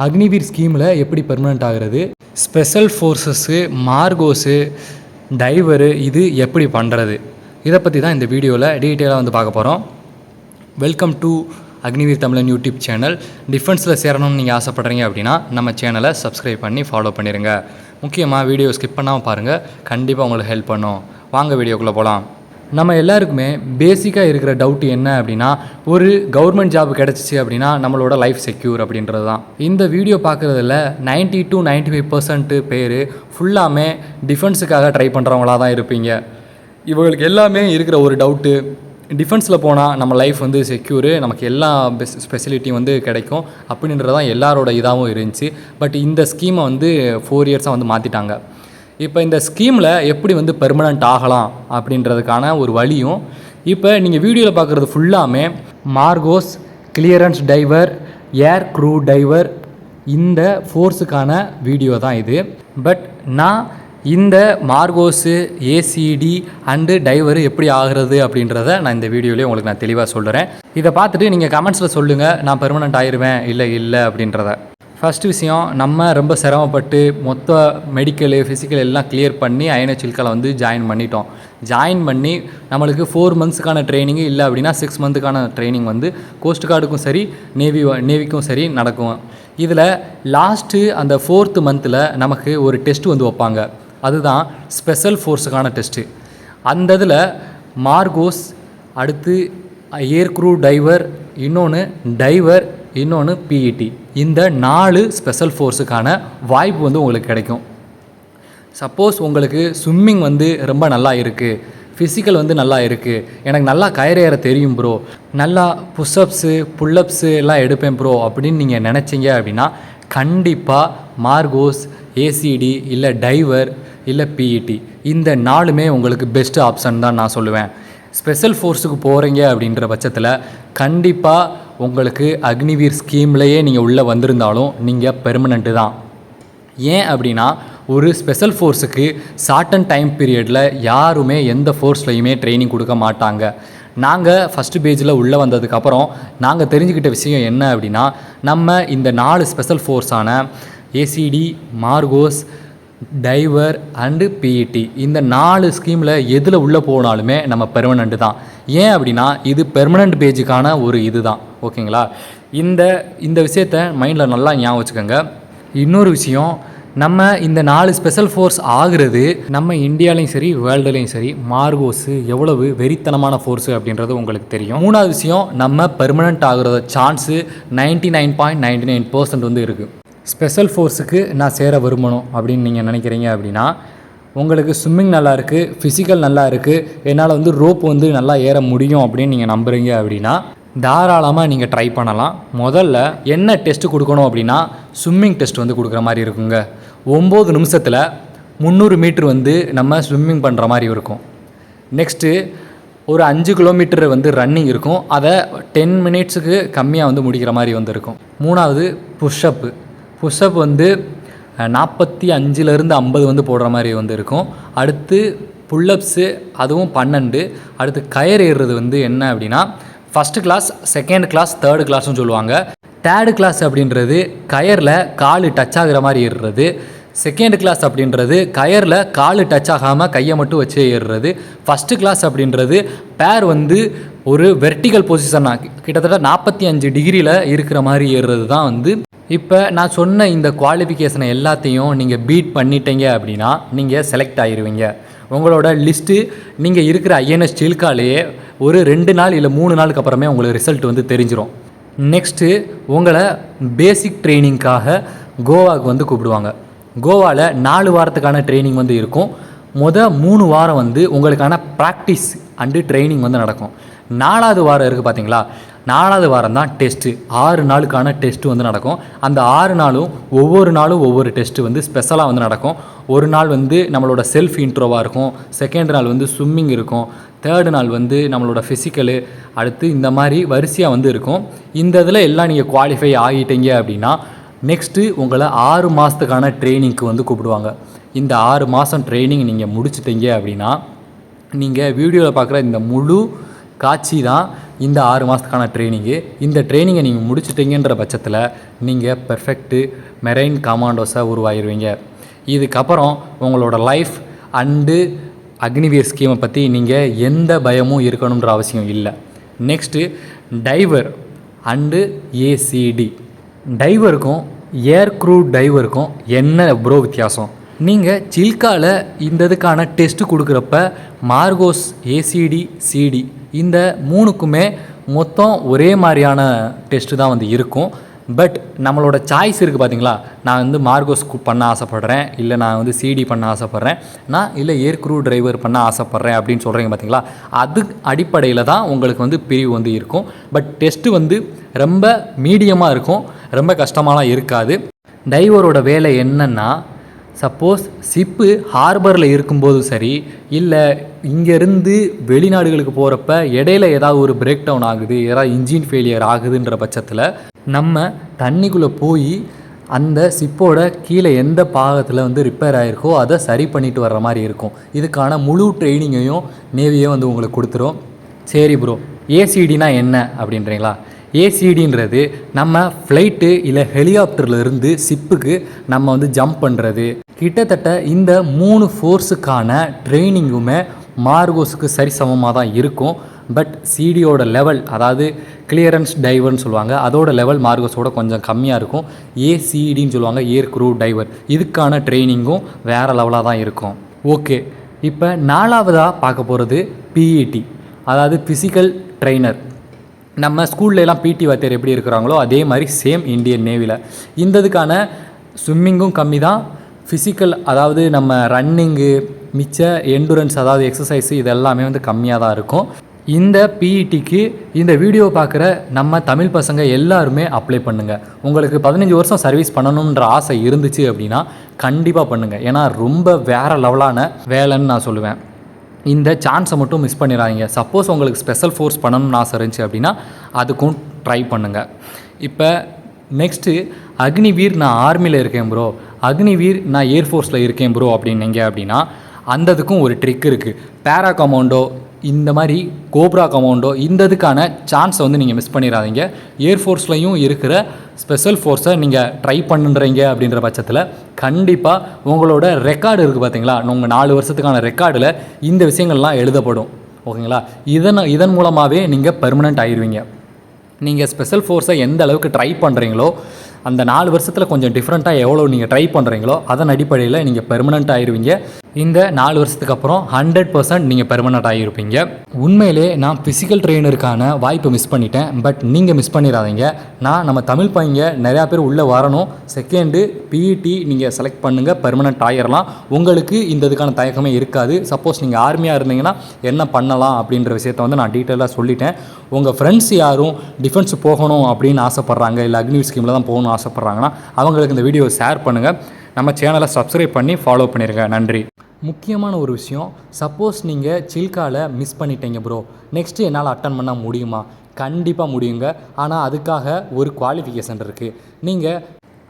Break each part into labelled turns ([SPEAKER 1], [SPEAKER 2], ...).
[SPEAKER 1] அக்னிவீர் ஸ்கீமில் எப்படி பெர்மனெண்ட் ஆகிறது, ஸ்பெஷல் ஃபோர்ஸஸ்ஸு, மார்கோஸு, டைவரு இது எப்படி பண்ணுறது, இதை பற்றி தான் இந்த வீடியோவில் டீட்டெயிலாக வந்து பார்க்க போகிறோம். வெல்கம் டு அக்னிவீர் தமிழன் யூடியூப் சேனல். டிஃபென்ஸில் சேரணும்னு நீங்கள் ஆசைப்பட்றீங்க அப்படின்னா நம்ம சேனலை சப்ஸ்கிரைப் பண்ணி ஃபாலோ பண்ணிடுங்க. முக்கியமாக வீடியோ ஸ்கிப் பண்ணாமல் பாருங்கள், கண்டிப்பாக உங்களுக்கு ஹெல்ப் பண்ணும். வாங்க வீடியோக்குள்ளே போகலாம். நம்ம எல்லாருக்குமே பேசிக்காக இருக்கிற டவுட் என்ன அப்படின்னா, ஒரு கவர்மெண்ட் ஜாப் கிடச்சிச்சு அப்படின்னா நம்மளோட லைஃப் செக்யூர் அப்படின்றது தான். இந்த வீடியோ பார்க்குறதுல 90 to 95% பேர் ஃபுல்லாமே டிஃபென்ஸுக்காக ட்ரை பண்ணுறவங்களாக தான் இருப்பீங்க. இவங்களுக்கு எல்லாமே இருக்கிற ஒரு டவுட்டு, டிஃபென்ஸில் போனால் நம்ம லைஃப் வந்து செக்யூரு, நமக்கு எல்லா ஸ்பெசிலிட்டியும் வந்து கிடைக்கும் அப்படின்றது தான் எல்லாரோட இதாகவும் இருந்துச்சு. பட் இந்த ஸ்கீமை வந்து 4 இயர்ஸாக வந்து மாற்றிட்டாங்க. இப்போ இந்த ஸ்கீமில் எப்படி வந்து பெர்மனண்ட் ஆகலாம் அப்படின்றதுக்கான ஒரு வழியும், இப்போ நீங்கள் வீடியோவில் பார்க்குறது ஃபுல்லாமே மார்கோஸ், கிளியரன்ஸ் டைவர், ஏர் க்ரூ டைவர், இந்த ஃபோர்ஸுக்கான வீடியோ தான் இது. பட் நான் இந்த மார்கோஸு, ஏசிடி அண்டு டைவர் எப்படி ஆகிறது அப்படின்றத நான் இந்த வீடியோலேயே உங்களுக்கு நான் தெளிவாக சொல்கிறேன். இதை பார்த்துட்டு நீங்கள் கமெண்ட்ஸில் சொல்லுங்கள், நான் பெர்மனண்ட் ஆயிடுவேன் இல்லை அப்படின்றத. ஃபஸ்ட்டு விஷயம், நம்ம ரொம்ப சிரமப்பட்டு மொத்த மெடிக்கலு, ஃபிசிக்கல் எல்லாம் கிளியர் பண்ணி ஐஎன்ஹெச்எல்கால வந்து ஜாயின் பண்ணி நம்மளுக்கு 4 மந்த்ஸுக்கான ட்ரைனிங்கு, இல்லை அப்படின்னா 6 மந்த்துக்கான ட்ரைனிங் வந்து கோஸ்ட் கார்டுக்கும் சரி நேவிக்கும் சரி நடக்கும். இதில் லாஸ்ட்டு அந்த 4th மந்தில் நமக்கு ஒரு டெஸ்ட்டு வந்து வைப்பாங்க. அதுதான் ஸ்பெஷல் ஃபோர்ஸுக்கான டெஸ்ட்டு. அந்த இதில் மார்கோஸ், அடுத்து ஏர் க்ரூ டைவர், இன்னொன்று டைவர், இன்னொன்று பிஇடி, இந்த 4 ஸ்பெஷல் ஃபோர்ஸுக்கான வாய்ப்பு வந்து உங்களுக்கு கிடைக்கும். சப்போஸ் உங்களுக்கு ஸ்விம்மிங் வந்து ரொம்ப நல்லா இருக்குது, ஃபிசிக்கல் வந்து நல்லா இருக்குது, எனக்கு நல்லா கயிறேற தெரியும் ப்ரோ, நல்லா புஷ்அப்ஸு புல்லப்ஸு எல்லாம் எடுப்பேன் ப்ரோ அப்படின்னு நீங்கள் நினச்சிங்க அப்படின்னா கண்டிப்பாக மார்கோஸ், ஏசிடி, இல்லை டைவர், இல்லை பிஇடி, இந்த 4மே உங்களுக்கு பெஸ்ட்டு ஆப்ஷன் தான் நான் சொல்லுவேன். ஸ்பெஷல் ஃபோர்ஸுக்கு போகிறீங்க அப்படின்ற பட்சத்தில் கண்டிப்பாக உங்களுக்கு அக்னிவீர் ஸ்கீம்லேயே நீங்கள் உள்ளே வந்திருந்தாலும் நீங்கள் பெர்மனண்ட்டு தான். ஏன் அப்படின்னா, ஒரு ஸ்பெஷல் ஃபோர்ஸுக்கு ஷார்ட் டைம் பீரியடில் யாருமே எந்த ஃபோர்ஸ்லையுமே ட்ரைனிங் கொடுக்க மாட்டாங்க. நாங்கள் ஃபஸ்ட்டு பேஜில் உள்ளே வந்ததுக்கப்புறம் நாங்கள் தெரிஞ்சுக்கிட்ட விஷயம் என்ன அப்படின்னா, நம்ம இந்த 4 ஸ்பெஷல் ஃபோர்ஸான ACD, MARCOS, diver and PET, இந்த 4 ஸ்கீமில் எதில் உள்ளே போனாலுமே நம்ம பெர்மனண்ட்டு தான். ஏன் அப்படின்னா, இது பெர்மனண்ட் பேஜுக்கான ஒரு இது தான். ஓகேங்களா? இந்த விஷயத்த மைண்டில் நல்லா ஞாபகம் வச்சுக்கோங்க. இன்னொரு விஷயம், நம்ம இந்த 4 ஸ்பெஷல் ஃபோர்ஸ் ஆகுறது நம்ம இந்தியாலையும் சரி வேர்ல்டுலேயும் சரி மார்கோஸு எவ்வளவு வெறித்தனமான ஃபோர்ஸு அப்படின்றது உங்களுக்கு தெரியும். 3வது விஷயம், நம்ம பெர்மனண்ட் ஆகுறத சான்ஸு 99.99% வந்து இருக்குது. ஸ்பெஷல் ஃபோர்ஸுக்கு நான் சேர விரும்பணும் அப்படின்னு நீங்கள் நினைக்கிறீங்க அப்படின்னா, உங்களுக்கு ஸ்விம்மிங் நல்லா இருக்குது, ஃபிசிக்கல் நல்லா இருக்குது, என்னால் வந்து ரோப் வந்து நல்லா ஏற முடியும் அப்படின்னு நீங்கள் நம்புகிறீங்க அப்படின்னா தாராளமாக நீங்கள் ட்ரை பண்ணலாம். முதல்ல என்ன டெஸ்ட்டு கொடுக்கணும் அப்படின்னா, ஸ்விம்மிங் டெஸ்ட் வந்து கொடுக்குற மாதிரி இருக்குங்க. 9 நிமிஷத்தில் 300 மீட்ரு வந்து நம்ம ஸ்விம்மிங் பண்ணுற மாதிரி இருக்கும். நெக்ஸ்ட்டு ஒரு 5 கிலோமீட்டர் வந்து ரன்னிங் இருக்கும், அதை 10 மினிட்ஸுக்கு கம்மியாக வந்து முடிக்கிற மாதிரி வந்து இருக்கும். 3வது புஷ்அப் வந்து 45லேருந்து 50 வந்து போடுற மாதிரி வந்து இருக்கும். அடுத்து புல்லப்ஸு, அதுவும் 12. அடுத்து கயிறு ஏறுறது வந்து என்ன அப்படின்னா, first class, second class, third கிளாஸ்னு சொல்லுவாங்க. தேர்டு கிளாஸ் அப்படின்றது கயரில் கால் டச் ஆகிற மாதிரி ஏறுறது. செகண்ட் கிளாஸ் அப்படின்றது கயரில் கால் டச் ஆகாமல் கையை மட்டும் வச்சு ஏறுறது. ஃபஸ்ட்டு கிளாஸ் அப்படின்றது பேர் வந்து ஒரு வெர்டிக்கல் பொசிஷனாக கிட்டத்தட்ட 45 டிகிரியில் இருக்கிற மாதிரி ஏறுறது தான் வந்து. இப்போ நான் சொன்ன இந்த குவாலிஃபிகேஷனை எல்லாத்தையும் நீங்கள் பீட் பண்ணிட்டீங்க அப்படின்னா நீங்கள் செலக்ட் ஆகிடுவீங்க. உங்களோட லிஸ்ட்டு நீங்கள் இருக்கிற ஐஎன்எஸ் சில்காலேயே ஒரு 2 நாள் இல்லை 3 நாளுக்கு அப்புறமே உங்களுக்கு ரிசல்ட் வந்து தெரிஞ்சிடும். நெக்ஸ்ட்டு உங்களை பேசிக் ட்ரைனிங்காக கோவாவுக்கு வந்து கூப்பிடுவாங்க. கோவாவில் 4 வாரத்துக்கான ட்ரைனிங் வந்து இருக்கும். 3 வாரம் வந்து உங்களுக்கான ப்ராக்டிஸ் அண்டு ட்ரைனிங் வந்து நடக்கும். 4வது வாரம் இருக்குது பார்த்தீங்களா, 4வது வாரம் தான் டெஸ்ட்டு. 6 நாளுக்கான டெஸ்ட்டு வந்து நடக்கும். அந்த 6 நாளும் ஒவ்வொரு நாளும் ஒவ்வொரு டெஸ்ட்டு வந்து ஸ்பெஷலாக வந்து நடக்கும். ஒரு நாள் வந்து நம்மளோட செல்ஃப் இன்ட்ரோவாக இருக்கும், செகண்ட் நாள் வந்து ஸ்விம்மிங் இருக்கும், தேர்டு நாள் வந்து நம்மளோட ஃபிசிக்கலு, அடுத்து இந்த மாதிரி வரிசையாக வந்து இருக்கும். இந்த இதில் எல்லாம் நீங்கள் குவாலிஃபை ஆகிட்டீங்க அப்படின்னா நெக்ஸ்ட்டு உங்களை 6 மாதத்துக்கான ட்ரைனிங்க்கு வந்து கூப்பிடுவாங்க. இந்த 6 மாதம் ட்ரைனிங் நீங்கள் முடிச்சிட்டீங்க அப்படின்னா நீங்கள் வீடியோவில் பார்க்குற இந்த முழு காட்சி தான் இந்த 6 மாதத்துக்கான ட்ரைனிங்கு. இந்த ட்ரைனிங்கை நீங்கள் முடிச்சிட்டிங்கன்ற பட்சத்தில் நீங்கள் பெர்ஃபெக்ட்டு மெரைன் கமாண்டோஸாக உருவாகிடுவீங்க. இதுக்கப்புறம் உங்களோட லைஃப் அண்டு அக்னிவீர் ஸ்கீமை பற்றி நீங்கள் எந்த பயமும் இருக்கணுன்ற அவசியம் இல்லை. Next diver and ACD. டைவருக்கும் ஏர் க்ரூ டைவருக்கும் என்ன ப்ரோ வித்தியாசம்? நீங்கள் சில்காவில் இந்த இதுக்கான டெஸ்ட்டு கொடுக்குறப்ப மார்கோஸ், ஏசிடி, சிடி இந்த 3க்குமே மொத்தம் ஒரே மாதிரியான டெஸ்ட்டு தான் வந்து இருக்கும். பட் நம்மளோட சாய்ஸ் இருக்குது பார்த்தீங்களா, நான் வந்து மார்கோஸ் பண்ண ஆசைப்பட்றேன், இல்லை நான் வந்து சிடி பண்ண ஆசைப்பட்றேன், நான் இல்லை ஏர் க்ரூ டிரைவர் பண்ண ஆசைப்பட்றேன் அப்படின்னு சொல்கிறீங்க பார்த்தீங்களா, அது அடிப்படையில் தான் உங்களுக்கு வந்து பிரிவு வந்து இருக்கும். பட் டெஸ்ட்டு வந்து ரொம்ப மீடியமாக இருக்கும், ரொம்ப கஷ்டமாலாம் இருக்காது. டைவரோட வேலை என்னென்னா, சப்போஸ் ஷிப்பு ஹார்பரில் இருக்கும்போது சரி, இல்லை இங்கேருந்து வெளிநாடுகளுக்கு போகிறப்ப இடையில ஏதாவது ஒரு பிரேக் டவுன் ஆகுது, ஏதாவது இன்ஜின் ஃபெயிலியர் ஆகுதுன்ற பட்சத்தில் நம்ம தண்ணிக்குள்ளே போய் அந்த ஷிப்போட கீழே எந்த பாகத்தில் வந்து ரிப்பேர் ஆகிருக்கோ அதை சரி பண்ணிட்டு வர்ற மாதிரி இருக்கும். இதுக்கான முழு ட்ரைனிங்கையும் நேவியே வந்து உங்களுக்கு கொடுத்துரும். சரி ப்ரோ, ஏசிடினா என்ன அப்படின்றீங்களா? ஏசிடின்றது நம்ம ஃப்ளைட்டு இல்லை ஹெலிகாப்டர்லேருந்து ஷிப்புக்கு நம்ம வந்து ஜம்ப் பண்ணுறது. கிட்டத்தட்ட இந்த 3 ஃபோர்ஸுக்கான ட்ரைனிங்குமே மார்கோஸுக்கு சரிசமமாக தான் இருக்கும். பட் சிடியோட லெவல், அதாவது கிளியரன்ஸ் டைவர்னு சொல்லுவாங்க, அதோட லெவல் மார்கோஸோட கொஞ்சம் கம்மியாக இருக்கும். ஏசிடின்னு சொல்லுவாங்க, ஏர் க்ரூ டைவர். இதுக்கான ட்ரைனிங்கும் வேறு லெவலாக தான் இருக்கும். ஓகே, இப்போ 4வதாக பார்க்க போகிறது பிஇடி, அதாவது ஃபிசிக்கல் ட்ரெய்னர். நம்ம ஸ்கூல்லலாம் பிடி வாத்தியார் எப்படி இருக்கிறாங்களோ அதே மாதிரி சேம் இந்தியன் நேவியில். இந்த இதுக்கான ஸ்விம்மிங்கும் கம்மி தான், ஃபிசிக்கல் அதாவது நம்ம ரன்னிங்கு, மிச்ச எண்டுரன்ஸ் அதாவது எக்ஸசைஸு இதெல்லாமே வந்து கம்மியாக தான் இருக்கும். இந்த பிஇடிக்கு இந்த வீடியோ பார்க்குற நம்ம தமிழ் பசங்க எல்லாருமே அப்ளை பண்ணுங்கள். உங்களுக்கு 15 வருஷம் சர்வீஸ் பண்ணணுன்ற ஆசை இருந்துச்சு அப்படின்னா கண்டிப்பாக பண்ணுங்கள். ஏன்னா ரொம்ப வேறு லெவலான வேலைன்னு நான் சொல்லுவேன். இந்த சான்ஸை மட்டும் மிஸ் பண்ணிடாதீங்க. சப்போஸ் உங்களுக்கு ஸ்பெஷல் ஃபோர்ஸ் பண்ணணும்னு ஆசை இருந்துச்சு அப்படின்னா அதுக்கும் ட்ரை பண்ணுங்கள். இப்போ நெக்ஸ்ட்டு அக்னிவீர், நான் ஆர்மியில் இருக்கேன் ப்ரோ, அக்னிவீர் நான் ஏர்ஃபோர்ஸில் இருக்கேன் ப்ரோ அப்படின்னீங்க அப்படின்னா அந்ததுக்கும் ஒரு ட்ரிக் இருக்குது. பேரா கமாண்டோ, இந்த மாதிரி கோப்ரா கமாண்டோ, இந்த இதுக்கான சான்ஸை வந்து நீங்கள் மிஸ் பண்ணிடாதீங்க. ஏர்ஃபோர்ஸ்லையும் இருக்கிற ஸ்பெஷல் ஃபோர்ஸை நீங்கள் ட்ரை பண்ணுறீங்க அப்படின்ற பட்சத்தில் கண்டிப்பாக உங்களோட ரெக்கார்டு இருக்குது பார்த்தீங்களா, உங்கள் 4 வருஷத்துக்கான ரெக்கார்டில் இந்த விஷயங்கள்லாம் எழுதப்படும். ஓகேங்களா? இதன் மூலமாகவே நீங்கள் பெர்மனெண்ட் ஆயிடுவீங்க. நீங்கள் ஸ்பெஷல் ஃபோர்ஸை எந்த அளவுக்கு ட்ரை பண்ணுறீங்களோ அந்த 4 வருஷத்தில் கொஞ்சம் டிஃப்ரெண்ட்டாக எவ்வளோ நீங்கள் ட்ரை பண்ணுறீங்களோ அதன் அடிப்படையில் நீங்கள் பெர்மனெண்ட் ஆயிடுவீங்க. இந்த 4 வருஷத்துக்கு அப்புறம் 100% நீங்கள் பெர்மனெண்ட் ஆகியிருப்பீங்க. உண்மையிலே நான் ஃபிசிக்கல் ட்ரெயினருக்கான வாய்ப்பை மிஸ் பண்ணிட்டேன். பட் நீங்கள் மிஸ் பண்ணிடாதீங்க. நம்ம தமிழ் பையங்க நிறையா பேர் உள்ளே வரணும். செகண்டு பிஇடி நீங்கள் செலக்ட் பண்ணுங்கள், பெர்மனெண்ட் ஆகிடலாம். உங்களுக்கு இந்த இதுக்கான தயக்கமே இருக்காது. சப்போஸ் நீங்கள் ஆர்மியாக இருந்தீங்கன்னா என்ன பண்ணலாம் அப்படின்ற விஷயத்தை வந்து நான் டீட்டெயிலாக சொல்லிட்டேன். உங்கள் ஃப்ரெண்ட்ஸ் யாரும் டிஃபென்ஸ் போகணும் அப்படின்னு ஆசைப்பட்றாங்க, இல்லை அக்னிவீர் ஸ்கீமில் தான் போகணும்னு ஆசைப்பட்றாங்கன்னா அவங்களுக்கு இந்த வீடியோவை ஷேர் பண்ணுங்கள். நம்ம சேனலை சப்ஸ்கிரைப் பண்ணி ஃபாலோ பண்ணிடுங்க. நன்றி. முக்கியமான ஒரு விஷயம், சப்போஸ் நீங்கள் சில்காவில் மிஸ் பண்ணிட்டீங்க ப்ரோ, நெக்ஸ்ட்டு என்னால் அட்டன் பண்ண முடியுமா? கண்டிப்பாக முடியுங்க. ஆனால் அதுக்காக ஒரு குவாலிஃபிகேஷன் இருக்குது. நீங்கள்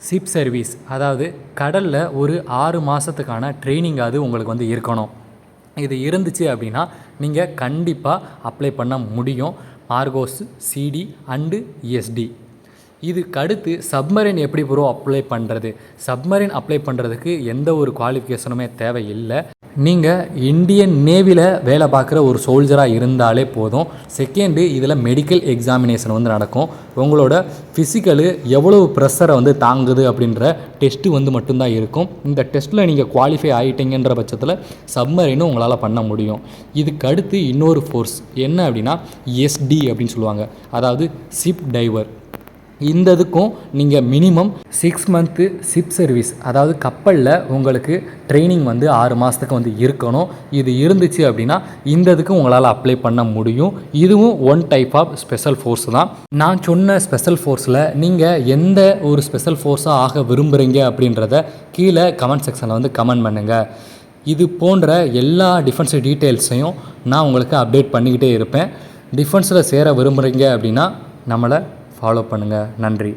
[SPEAKER 1] ஷிப் சர்வீஸ், அதாவது கடலில் ஒரு 6 மாதத்துக்கான ட்ரைனிங்காவது உங்களுக்கு வந்து இருக்கணும். இது இருந்துச்சு அப்படின்னா நீங்கள் கண்டிப்பாக அப்ளை பண்ண முடியும். MARCOS, CD and SD. இதுக்கு அடுத்து சப்மரைன் எப்படி ப்ரோ அப்ளை பண்ணுறது? சப்மரைன் அப்ளை பண்ணுறதுக்கு எந்த ஒரு குவாலிஃபிகேஷனுமே தேவையில்லை. நீங்கள் இந்தியன் நேவியில் வேலை பார்க்குற ஒரு சோல்ஜராக இருந்தாலே போதும். செகண்டு, இதில் மெடிக்கல் எக்ஸாமினேஷன் வந்து நடக்கும். உங்களோட ஃபிசிக்கலு எவ்வளவு ப்ரெஷரை வந்து தாங்குது அப்படின்ற டெஸ்ட்டு வந்து மட்டும்தான் இருக்கும். இந்த டெஸ்ட்டில் நீங்கள் குவாலிஃபை ஆகிட்டீங்கன்ற பட்சத்தில் சப்மரைனும் உங்களால் பண்ண முடியும். இதுக்கு அடுத்து இன்னொரு ஃபோர்ஸ் என்ன அப்படின்னா எஸ்டி அப்படின்னு சொல்லுவாங்க, அதாவது ஷிப் டைவர். இந்த இதுக்கும் நீங்கள் மினிமம் 6 மந்த்து ஷிப் சர்வீஸ், அதாவது கப்பலில் உங்களுக்கு ட்ரைனிங் வந்து 6 மாதத்துக்கு வந்து இருக்கணும். இது இருந்துச்சு அப்படின்னா இந்த இதுக்கு உங்களால் அப்ளை பண்ண முடியும். இதுவும் one type of special force தான். நான் சொன்ன ஸ்பெஷல் ஃபோர்ஸில் நீங்கள் எந்த ஒரு ஸ்பெஷல் ஃபோர்ஸாக ஆக விரும்புகிறீங்க அப்படின்றத கீழே கமெண்ட் செக்ஷனில் வந்து கமெண்ட் பண்ணுங்கள். இது போன்ற எல்லா டிஃபென்ஸ் டீட்டெயில்ஸையும் நான் உங்களுக்கு அப்டேட் பண்ணிக்கிட்டே இருப்பேன். டிஃபென்ஸில் சேர விரும்புகிறீங்க அப்படின்னா நம்மளை ஃபாலோ பண்ணுங்கள். நன்றி.